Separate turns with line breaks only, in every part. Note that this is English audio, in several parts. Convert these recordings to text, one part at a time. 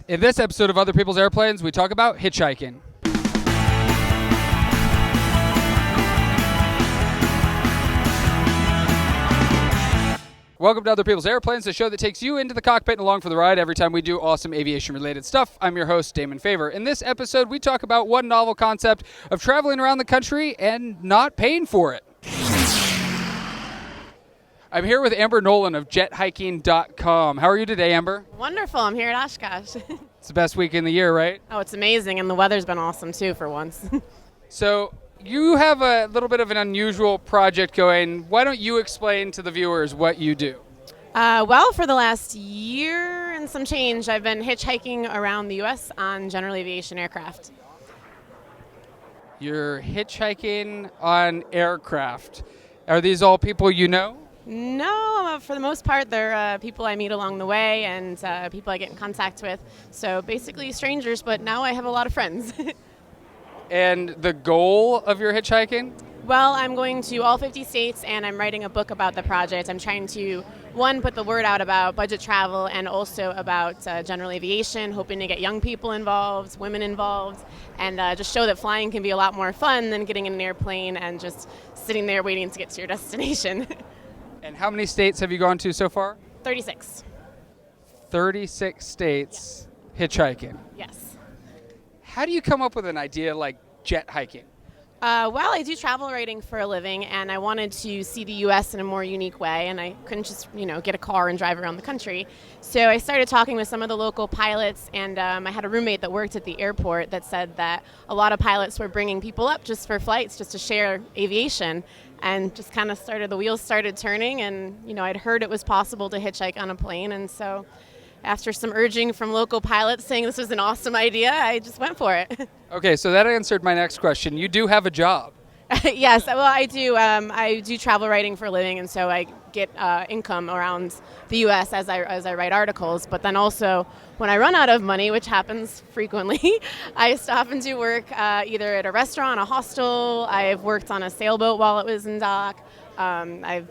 In this episode of Other People's Airplanes, we talk about hitchhiking. Welcome to Other People's Airplanes, the show that takes you into the cockpit and along for the ride every time we do awesome aviation-related stuff. I'm your host, Damon Favor. In this episode, we talk about one novel concept of traveling around the country and not paying for it. I'm here with Amber Nolan of JetHiking.com. How are you today, Amber?
Wonderful. I'm here at Oshkosh.
It's the best week in the year, right?
Oh, it's amazing, and the weather's been awesome, too, for once.
So you have a little bit of an unusual project going. Why don't you explain to the viewers what you do?
Well, for the last year and some change, I've been hitchhiking around the U.S. on general aviation aircraft.
You're hitchhiking on aircraft. Are these all people you know?
No, for the most part, they're people I meet along the way and people I get in contact with. So basically strangers, but now I have a lot of friends.
And the goal of your hitchhiking?
Well, I'm going to all 50 states, and I'm writing a book about the project. I'm trying to, one, put the word out about budget travel and also about general aviation, hoping to get young people involved, women involved, and just show that flying can be a lot more fun than getting in an airplane and just sitting there waiting to get to your destination.
And how many states have you gone to so far?
36.
36 states hitchhiking.
Yes.
How do you come up with an idea like jet hiking?
Well, I do travel writing for a living, and I wanted to see the U.S. in a more unique way, and I couldn't just, get a car and drive around the country. So I started talking with some of the local pilots, and I had a roommate that worked at the airport that said that a lot of pilots were bringing people up just for flights, just to share aviation, and just kind of the wheels started turning, and, I'd heard it was possible to hitchhike on a plane, and so after some urging from local pilots saying this was an awesome idea, I just went for it.
Okay, so that answered my next question. You do have a job.
Yes, well, I do. I do travel writing for a living, and so I get income around the U.S. as I write articles. But then also, when I run out of money, which happens frequently, I stop and do work either at a restaurant, a hostel. I've worked on a sailboat while it was in dock. I've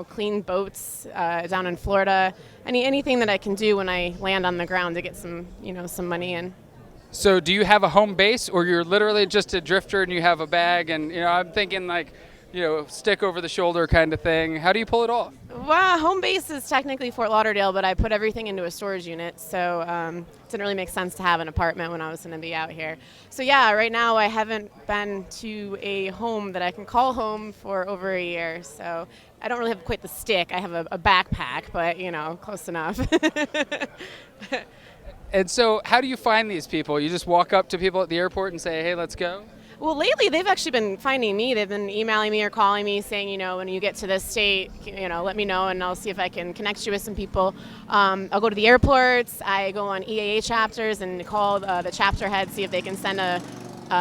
cleaned boats down in Florida. Anything that I can do when I land on the ground to get some money in.
So do you have a home base, or you're literally just a drifter and you have a bag and, I'm thinking stick over the shoulder kind of thing. How do you pull it off?
Well, home base is technically Fort Lauderdale, but I put everything into a storage unit, so it didn't really make sense to have an apartment when I was going to be out here. So yeah, right now I haven't been to a home that I can call home for over a year, so I don't really have quite the stick. I have a backpack, but, close enough.
And so how do you find these people? You just walk up to people at the airport and say, hey, let's go?
Well, lately they've actually been finding me. They've been emailing me or calling me saying, when you get to this state, let me know and I'll see if I can connect you with some people. I'll go to the airports. I go on EAA chapters and call the chapter head, see if they can send a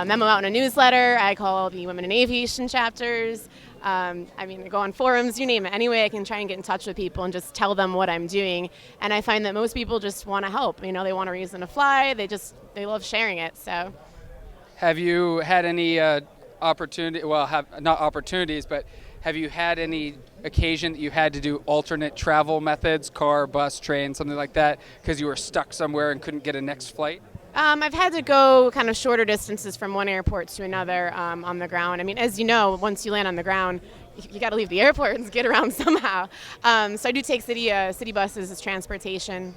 memo out in a newsletter. I call the Women in Aviation chapters. I go on forums, you name it. Any way I can try and get in touch with people and just tell them what I'm doing. And I find that most people just want to help. They want a reason to fly. They love sharing it. So,
have you had any opportunity? Well, not opportunities, but have you had any occasion that you had to do alternate travel methods, car, bus, train, something like that, because you were stuck somewhere and couldn't get a next flight?
I've had to go kind of shorter distances from one airport to another on the ground. As you know, once you land on the ground, you got to leave the airport and get around somehow. So I do take city buses as transportation.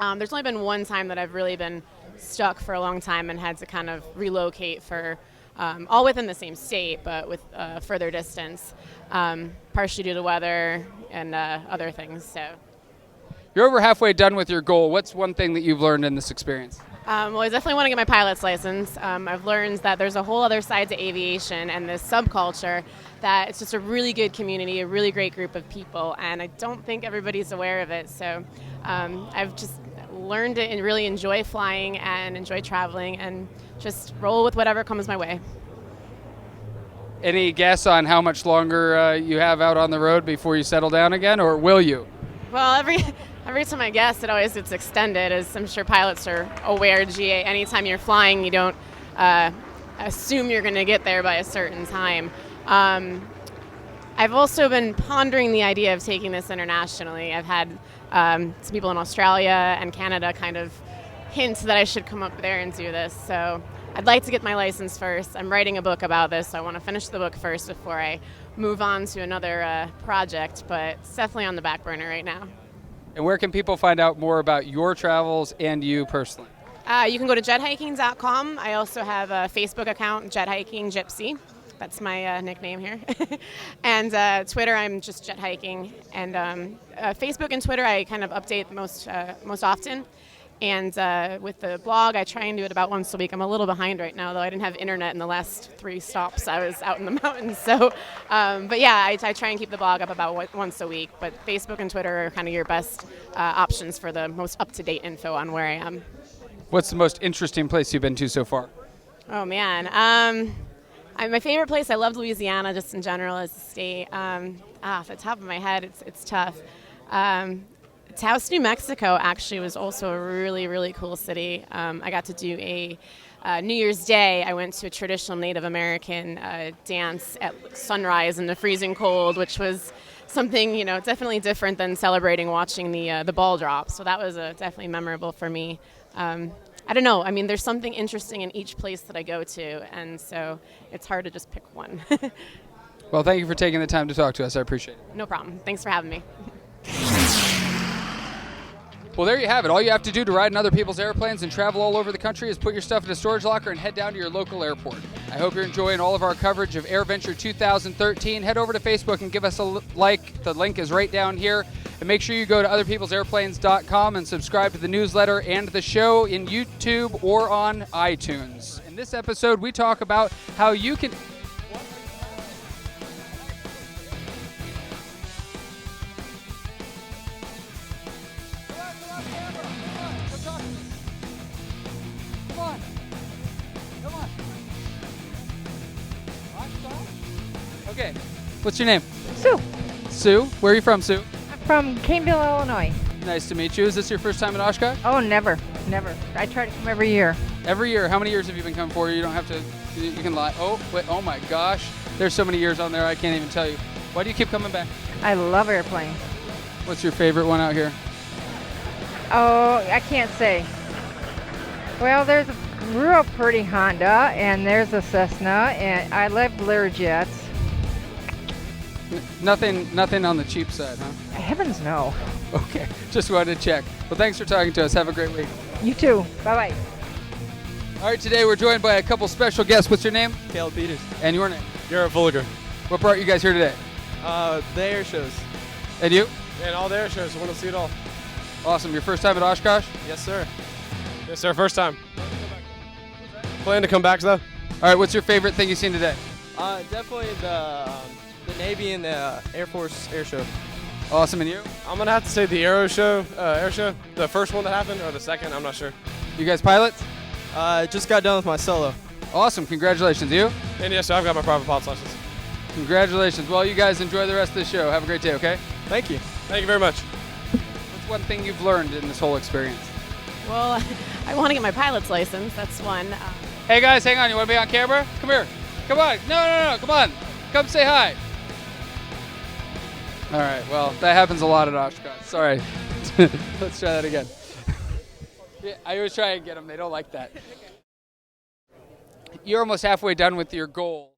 There's only been one time that I've really been stuck for a long time and had to kind of relocate for all within the same state, but with further distance, partially due to weather and other things. So
you're over halfway done with your goal. What's one thing that you've learned in this experience?
Well, I definitely want to get my pilot's license. I've learned that there's a whole other side to aviation and this subculture, that it's just a really good community, a really great group of people, and I don't think everybody's aware of it. So I've just learned to and really enjoy flying and enjoy traveling and just roll with whatever comes my way.
Any guess on how much longer you have out on the road before you settle down again, or will you?
Well, every time I guess, it always gets extended, as I'm sure pilots are aware. Anytime you're flying, you don't assume you're going to get there by a certain time. I've also been pondering the idea of taking this internationally. I've had some people in Australia and Canada kind of hint that I should come up there and do this. So I'd like to get my license first. I'm writing a book about this, so I want to finish the book first before I move on to another project, but it's definitely on the back burner right now.
And where can people find out more about your travels and you personally?
You can go to jethiking.com. I also have a Facebook account, JetHiking Gypsy. That's my nickname here. And Twitter, I'm just JetHiking. And Facebook and Twitter, I kind of update most often. And with the blog, I try and do it about once a week. I'm a little behind right now, though. I didn't have internet in the last 3 stops. I was out in the mountains. So, but yeah, I try and keep the blog up about once a week. But Facebook and Twitter are kind of your best options for the most up-to-date info on where I am.
What's the most interesting place you've been to so far?
Oh, man. My favorite place, I loved Louisiana just in general as a state. Off the top of my head, it's tough. Taos, New Mexico actually was also a really, really cool city. I got to do a New Year's Day. I went to a traditional Native American dance at sunrise in the freezing cold, which was something, definitely different than celebrating watching the ball drop. So that was definitely memorable for me. I don't know. I mean, there's something interesting in each place that I go to, and so it's hard to just pick one.
Well, thank you for taking the time to talk to us. I appreciate it.
No problem. Thanks for having me.
Well, there you have it. All you have to do to ride in other people's airplanes and travel all over the country is put your stuff in a storage locker and head down to your local airport. I hope you're enjoying all of our coverage of AirVenture 2013. Head over to Facebook and give us a like. The link is right down here. And make sure you go to otherpeoplesairplanes.com and subscribe to the newsletter and the show in YouTube or on iTunes. In this episode, we talk about how you can... Okay, what's your name?
Sue.
Sue? Where are you from, Sue?
I'm from Caneville, Illinois.
Nice to meet you. Is this your first time in Oshkosh?
Oh, never. I try to come every year.
Every year. How many years have you been coming for? You don't have to, you can lie. Oh, wait, oh my gosh. There's so many years on there, I can't even tell you. Why do you keep coming back?
I love airplanes.
What's your favorite one out here?
Oh, I can't say. Well, there's a real pretty Honda, and there's a Cessna, and I love Learjets.
Nothing on the cheap side, huh?
Heavens no.
Okay, just wanted to check. Well, thanks for talking to us. Have a great week.
You too. Bye-bye.
All right, today we're joined by a couple special guests. What's your name?
Caleb Peters.
And your name?
Garrett Fulliger.
What brought you guys here today?
The air shows.
And you?
And all the air shows. I want to see it all.
Awesome. Your first time at Oshkosh?
Yes, sir. Yes, sir. First time. Plan to come back, though?
All right, what's your favorite thing you've seen today?
Definitely the Navy and the Air Force air show.
Awesome. And you?
I'm going to have to say the air show. The first one that happened, or the second, I'm not sure.
You guys pilots?
Just got done with my solo.
Awesome. Congratulations. You?
And yes, sir, I've got my private pilot's license.
Congratulations. Well, you guys enjoy the rest of the show. Have a great day, okay?
Thank you. Thank you very much.
What's one thing you've learned in this whole experience?
Well, I want to get my pilot's license. That's one.
Hey, guys, hang on. You want to be on camera? Come here. Come on. No. Come on. Come say hi. All right. Well, that happens a lot at Oshkosh. Sorry. Let's try that again. Yeah, I always try and get them. They don't like that. You're almost halfway done with your goal.